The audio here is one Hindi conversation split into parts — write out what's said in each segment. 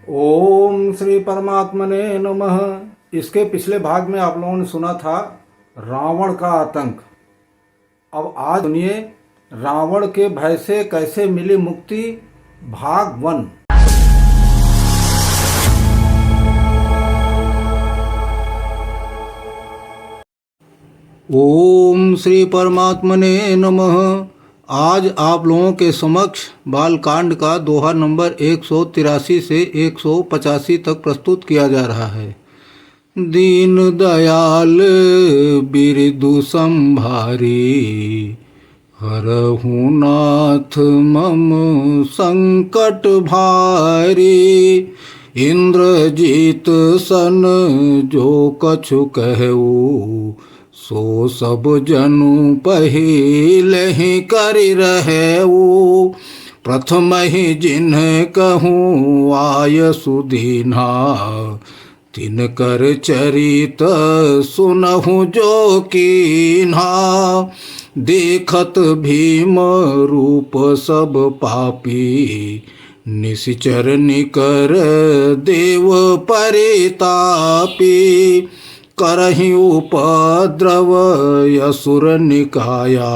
ओम श्री परमात्मने नमः। इसके पिछले भाग में आप लोगों ने सुना था रावण का आतंक। अब आज सुनिए रावण के भय से कैसे मिली मुक्ति, भाग 1। ओम श्री परमात्मने नमः। आज आप लोगों के समक्ष बालकांड का दोहा नंबर 183 से 185 तक प्रस्तुत किया जा रहा है। दीन दयाल बिरदु संभारी, हरहु नाथ मम संकट भारी। इंद्रजीत सन जो कछु कहू, सो सब जनु पहिले ही करि रहेऊ। प्रथम ही जिन्ह कहूँ आय सुदीन्हा, तिनकर चरित सुनहु जो कीन्हा। देखत भीम रूप सब पापी, निशिचर निकर देव परितापी। करहि उपद्रव असुर निकाया,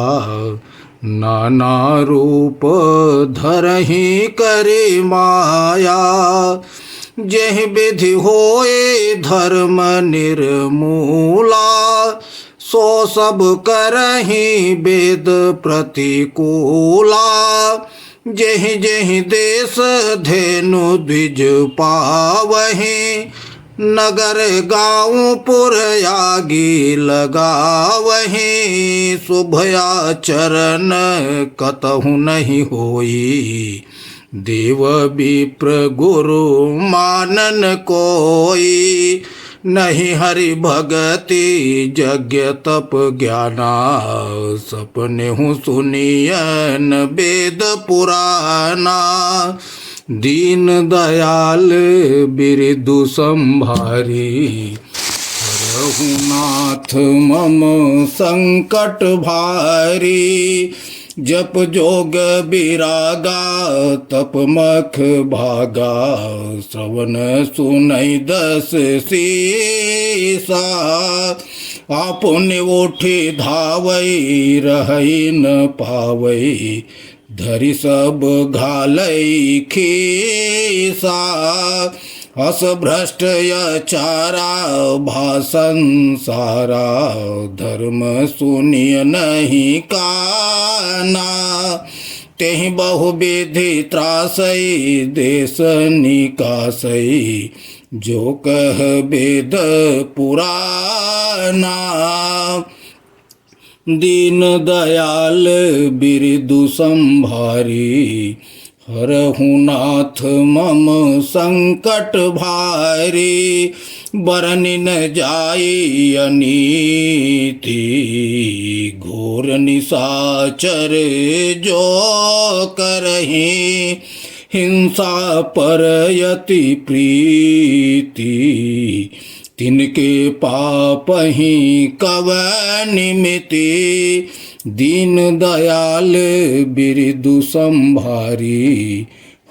नाना रूप धरहि करि माया। जेहि विधि होए धर्म निर्मूला, सो सब करहि वेद प्रतिकूला। जेहि जेहि देश धेनु द्विज पावहि, नगर गाँव पुर आगी लगावहि। शुभ आचरण कतहु नहीं होई, देव विप्र गुरु मानन कोई। नहीं हरि भगति यज्ञ तप ज्ञाना, सपनेहु सुनियन वेद पुराना। दीन दयाल बिरदु संभारी, हरहु नाथ मम संकट भारी। जप जोग विरागा तप मख भागा, श्रवण सुनई दस सीसा। आपुन उठी धावई रहई न पावई, धरि सब घालई खीसा। हस भ्रष्ट चारा भाषण सारा, धर्म सुनिय नहीं काना। तेहि बहुविधि त्रासई देश निकासई, जो कह वेद पुराना। दीन दयाल बिरदु संभारी, हरहु नाथ मम संकट भारी। बरनि न जाई अनीति, घोर निशाचर जो करहि। हिंसा पर यति प्रीति, तिनके पाप ही कव निमिति। दीन दयाल बिरदु संभारी,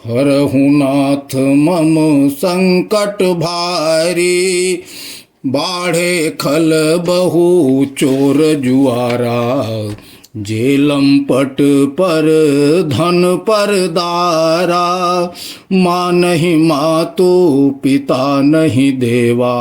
हरहु नाथ मम संकट भारी। बाढ़े खल बहु चोर जुआरा, जेलम पट पर धन पर दारा। माँ नहीं मातु पिता नहीं देवा,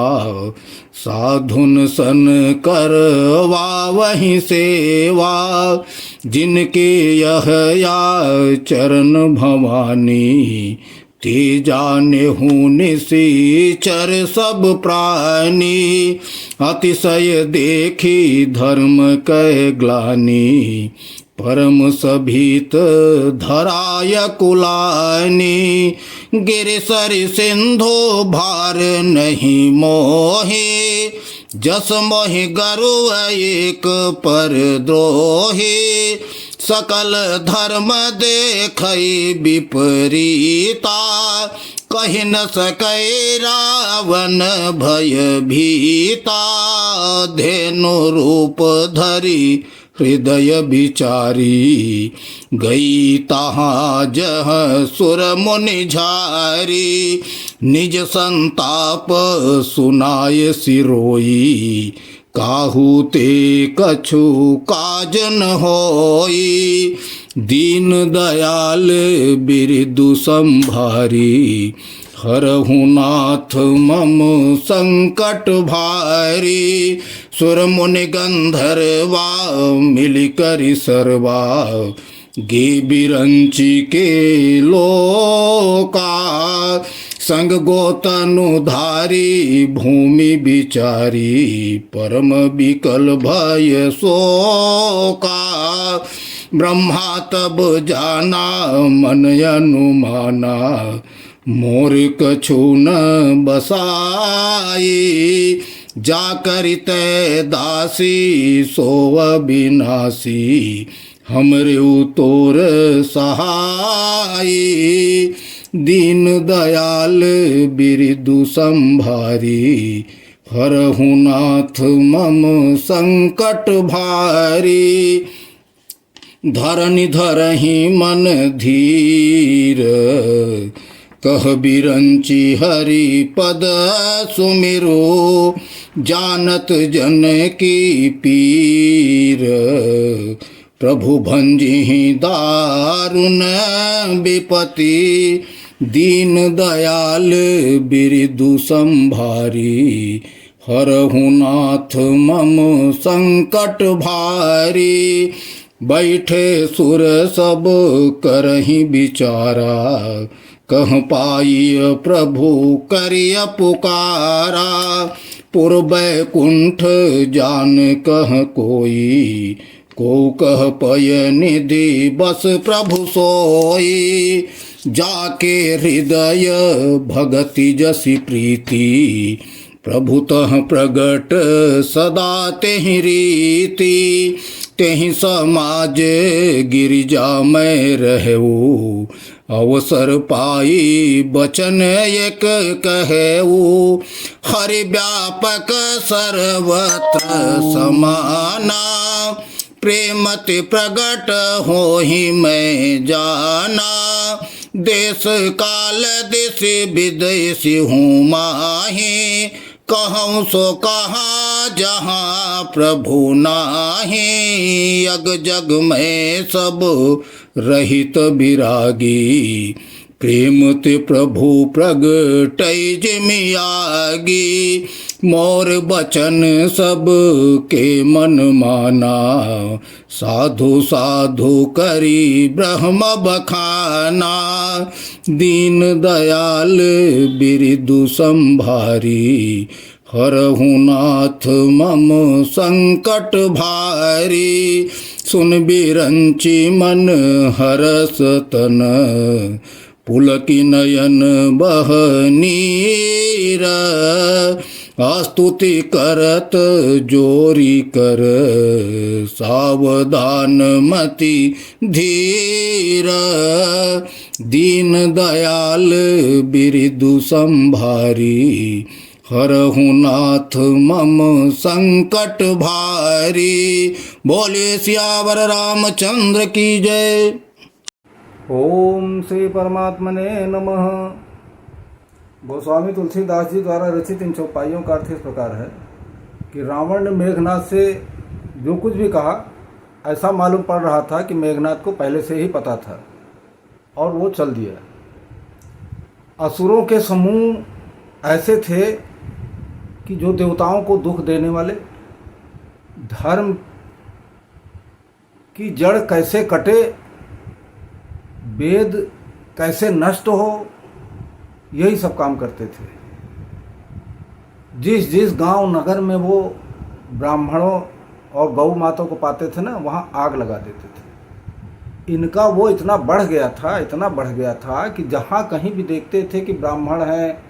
साधुन सन करवा वही सेवा। जिनके यह या चरण भवानी, ते जानेहु निशिचर सब प्राणी। अतिशय देखी धर्म कै ग्लानि, परम सभीत धराय कुलानी। गिरिसर सिंधु भार नहीं मोहि, जस मोहि गरु एक पर द्रोही। सकल धर्म देखई विपरीता, कहि न सकै रावण भय भीता। धेनु रूप धरि हृदय विचारी। गई तहाँ जह सुर मुनि झारी, निज संताप सुनाय सिरोई। काहू ते कछु काज न होई, दीन दयाल बिरदु संभारी। हरहु नाथ मम संकट भारी, सुर मुनि गंधर्वा मिलकर सर्वा। गे बिरंची के लोका, संग गोतनुधारी भूमि विचारी। परम विकल भय शोका, ब्रह्मा तब जाना मन अनुमाना। मोर कछु न बसाई, जाकर तै दासी सोव विनाशी। हमरे तोर सहाई, दीन दयाल बिरदु संभारी। हरहु नाथ मम संकट भारी, धरनि धरहि मन धीर। कह बिरंची हरि पद सुमिरो, जानत जन की पीर। प्रभु भंजिहि दारुण विपति, दीन दयाल बिरदु संभारी। हरहु नाथ मम संकट भारी, बैठे सुर सब करहि विचारा। कह पाई प्रभु करिय पुकारा, पूर्व कुंठ जान कह कोई। को कह पय निधि बस प्रभु सोई, जाके हृदय भगति जसि प्रीति। प्रभुतः प्रगट सदा तेहि रीति, तेहि समाज गिरिजा में रहू। अवसर पाई बचन एक कहेऊ, हरि व्यापक सर्वत्र समाना। प्रेमति प्रगट होहि मैं जाना, देश काल दिश विदेशी हूँ माही। कहूँ सो कहा जहाँ प्रभु नाही, अग जग में सब रहित विरागी। प्रेम ते प्रभु प्रगटै जिमियागी, मोर बचन सब के मन माना। साधु साधु करी ब्रह्म बखाना, दीन दयाल बिरदु संभारी। हरहु नाथ मम संकट भारी, सुन बिरंची मन हरस तन। पुलकी नयन बह नीर, स्तुति करत जोरी कर। सावधान मति धीर, दीन दयाल बिरदु संभारी। हरहु नाथ मम संकट भारी। बोले सियावर रामचंद्र की जय। ओम श्री परमात्मने नमः। गोस्वामी तुलसीदास जी द्वारा रचित इन चौपाइयों का अर्थ इस प्रकार है कि रावण ने मेघनाथ से जो कुछ भी कहा, ऐसा मालूम पड़ रहा था कि मेघनाथ को पहले से ही पता था और वो चल दिया। असुरों के समूह ऐसे थे कि जो देवताओं को दुख देने वाले, धर्म की जड़ कैसे कटे, वेद कैसे नष्ट हो, यही सब काम करते थे। जिस जिस गांव नगर में वो ब्राह्मणों और गौ माता को पाते थे ना, वहाँ आग लगा देते थे। इनका वो इतना बढ़ गया था कि जहाँ कहीं भी देखते थे कि ब्राह्मण है,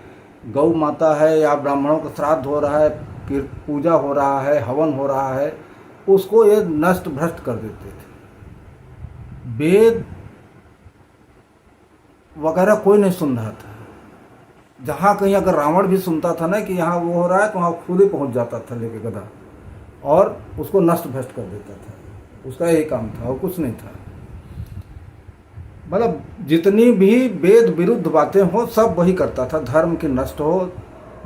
गौ माता है या ब्राह्मणों का श्राद्ध हो रहा है, पूजा हो रहा है, हवन हो रहा है, उसको ये नष्ट भ्रष्ट कर देते थे। वेद वगैरह कोई नहीं सुन रहा था। जहाँ कहीं अगर रावण भी सुनता था ना कि यहाँ वो हो रहा है, तो वहाँ खुद ही पहुँच जाता था लेके गदा और उसको नष्ट भ्रष्ट कर देता था। उसका यही काम था और कुछ नहीं था। मतलब जितनी भी वेद विरुद्ध बातें हो सब वही करता था। धर्म की नष्ट हो,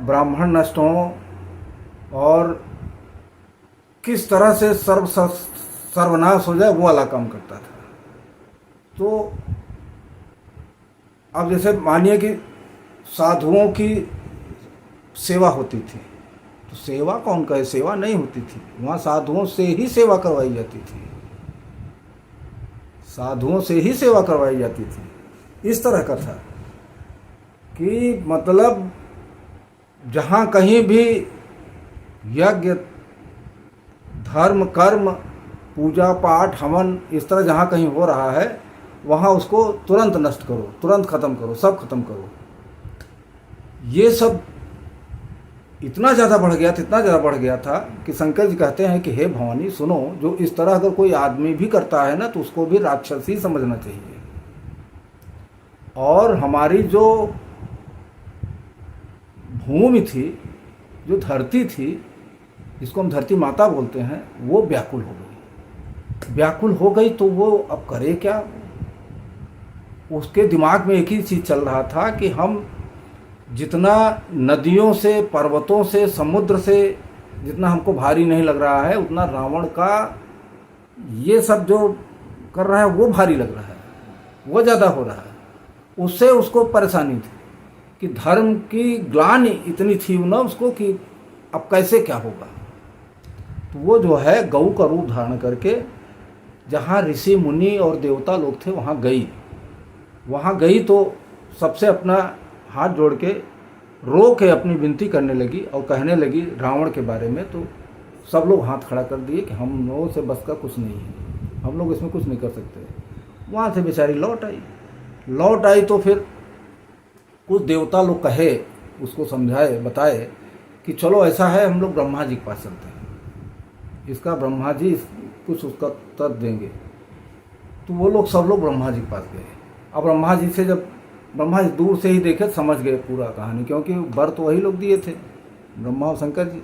ब्राह्मण नष्ट हो, और किस तरह से सर्वनाश हो जाए वो वाला काम करता था। तो अब जैसे मानिए कि साधुओं की सेवा होती थी, तो सेवा कौन कहे, सेवा नहीं होती थी। वहाँ साधुओं से ही सेवा करवाई जाती थी, साधुओं से ही सेवा करवाई जाती थी। इस तरह का था कि मतलब जहाँ कहीं भी यज्ञ, धर्म, कर्म, पूजा पाठ, हवन इस तरह जहाँ कहीं हो रहा है वहाँ उसको तुरंत नष्ट करो, तुरंत ख़त्म करो, सब खत्म करो। ये सब इतना ज़्यादा बढ़ गया था, इतना ज़्यादा बढ़ गया था कि शंकर जी कहते हैं कि हे भवानी सुनो, जो इस तरह अगर कोई आदमी भी करता है ना तो उसको भी राक्षसी समझना चाहिए। और हमारी जो भूमि थी, जो धरती थी, जिसको हम धरती माता बोलते हैं, वो व्याकुल हो गई। व्याकुल हो गई तो वो अब करे क्या। उसके दिमाग में एक ही चीज़ चल रहा था कि हम जितना नदियों से, पर्वतों से, समुद्र से जितना हमको भारी नहीं लग रहा है, उतना रावण का ये सब जो कर रहा है वो भारी लग रहा है, वो ज़्यादा हो रहा है। उससे उसको परेशानी थी कि धर्म की ग्लानि इतनी थी ना उसको कि अब कैसे क्या होगा। तो वो जो है गऊ का रूप धारण करके जहाँ ऋषि मुनि और देवता लोग थे वहाँ गई तो सबसे अपना हाथ जोड़ के रो के अपनी विनती करने लगी और कहने लगी रावण के बारे में। तो सब लोग हाथ खड़ा कर दिए कि हम लोगों से बस का कुछ नहीं है, हम लोग इसमें कुछ नहीं कर सकते। वहाँ से बेचारी लौट आई तो फिर कुछ देवता लोग कहे, उसको समझाए, बताए कि चलो ऐसा है, हम लोग ब्रह्मा जी के पास चलते हैं, इसका ब्रह्मा जी कुछ उसका उत्तर देंगे। तो वो लोग सब लोग ब्रह्मा जी के पास गए। अब ब्रह्मा जी से जब ब्रह्मा जी दूर से ही देखे समझ गए पूरा कहानी, क्योंकि वर तो वही लोग दिए थे, ब्रह्मा और शंकर जी।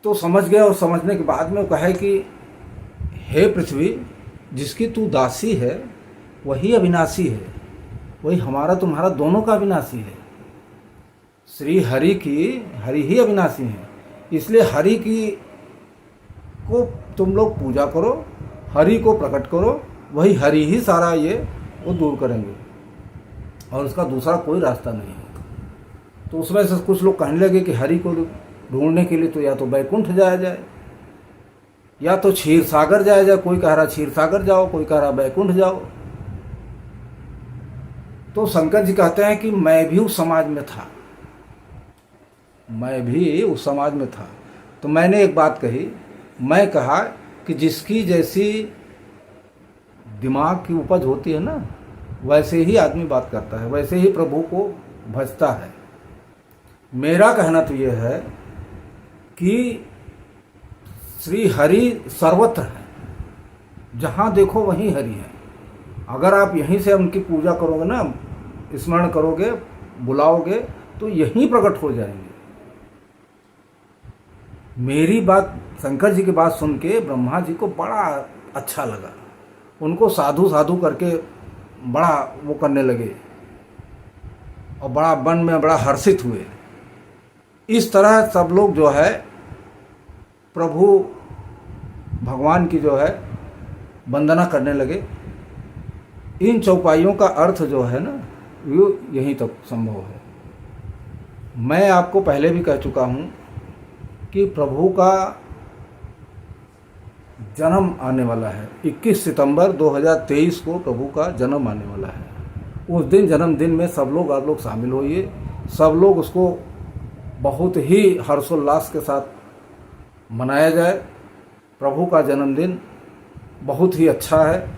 तो समझ गए और समझने के बाद में वो कहे कि हे पृथ्वी, जिसकी तू दासी है वही अविनाशी है, वही हमारा तुम्हारा दोनों का अविनाशी है। श्री हरि ही अविनाशी है, इसलिए हरि की को तुम लोग पूजा करो, हरि को प्रकट करो, वही हरि ही सारा ये वो दूर करेंगे और उसका दूसरा कोई रास्ता नहीं है। तो उसमें से कुछ लोग कहने लगे कि हरि को ढूंढने के लिए तो या तो बैकुंठ जाया जाए या तो क्षीर सागर जाया जाए। कोई कह रहा क्षीर सागर जाओ, कोई कह रहा बैकुंठ जाओ। तो शंकर जी कहते हैं कि मैं भी उस समाज में था, मैं भी उस समाज में था। तो मैंने एक बात कही, मैं कहा कि जिसकी जैसी दिमाग की उपज होती है ना, वैसे ही आदमी बात करता है, वैसे ही प्रभु को भजता है। मेरा कहना तो ये है कि श्री हरि सर्वत्र है, जहाँ देखो वहीं हरि है। अगर आप यहीं से उनकी पूजा करोगे ना, स्मरण करोगे, बुलाओगे, तो यहीं प्रकट हो जाएंगे। मेरी बात, शंकर जी की बात सुन के ब्रह्मा जी को बड़ा अच्छा लगा। उनको साधु साधु करके बड़ा वो करने लगे और बड़ा मन में बड़ा हर्षित हुए। इस तरह सब लोग जो है प्रभु भगवान की जो है वंदना करने लगे। इन चौपाइयों का अर्थ जो है ना, वो यहीं तक संभव है। मैं आपको पहले भी कह चुका हूँ कि प्रभु का जन्म आने वाला है। 21 सितंबर 2023 को प्रभु का जन्म आने वाला है। उस दिन जन्मदिन में सब लोग आप लोग शामिल होइए, सब लोग उसको बहुत ही हर्षोल्लास के साथ मनाया जाए। प्रभु का जन्मदिन बहुत ही अच्छा है,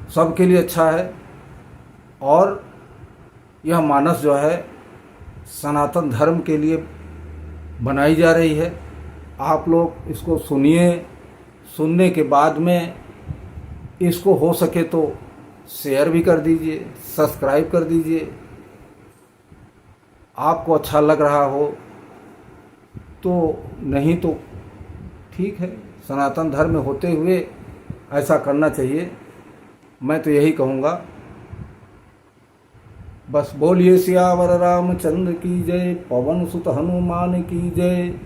सबके लिए अच्छा है। और यह मानस जो है सनातन धर्म के लिए बनाई जा रही है। आप लोग इसको सुनिए, सुनने के बाद में इसको हो सके तो शेयर भी कर दीजिए, सब्सक्राइब कर दीजिए। आपको अच्छा लग रहा हो तो, नहीं तो ठीक है, सनातन धर्म में होते हुए ऐसा करना चाहिए। मैं तो यही कहूँगा। बस बोलिए सियावर रामचंद्र की जय, पवन सुत हनुमान की जय।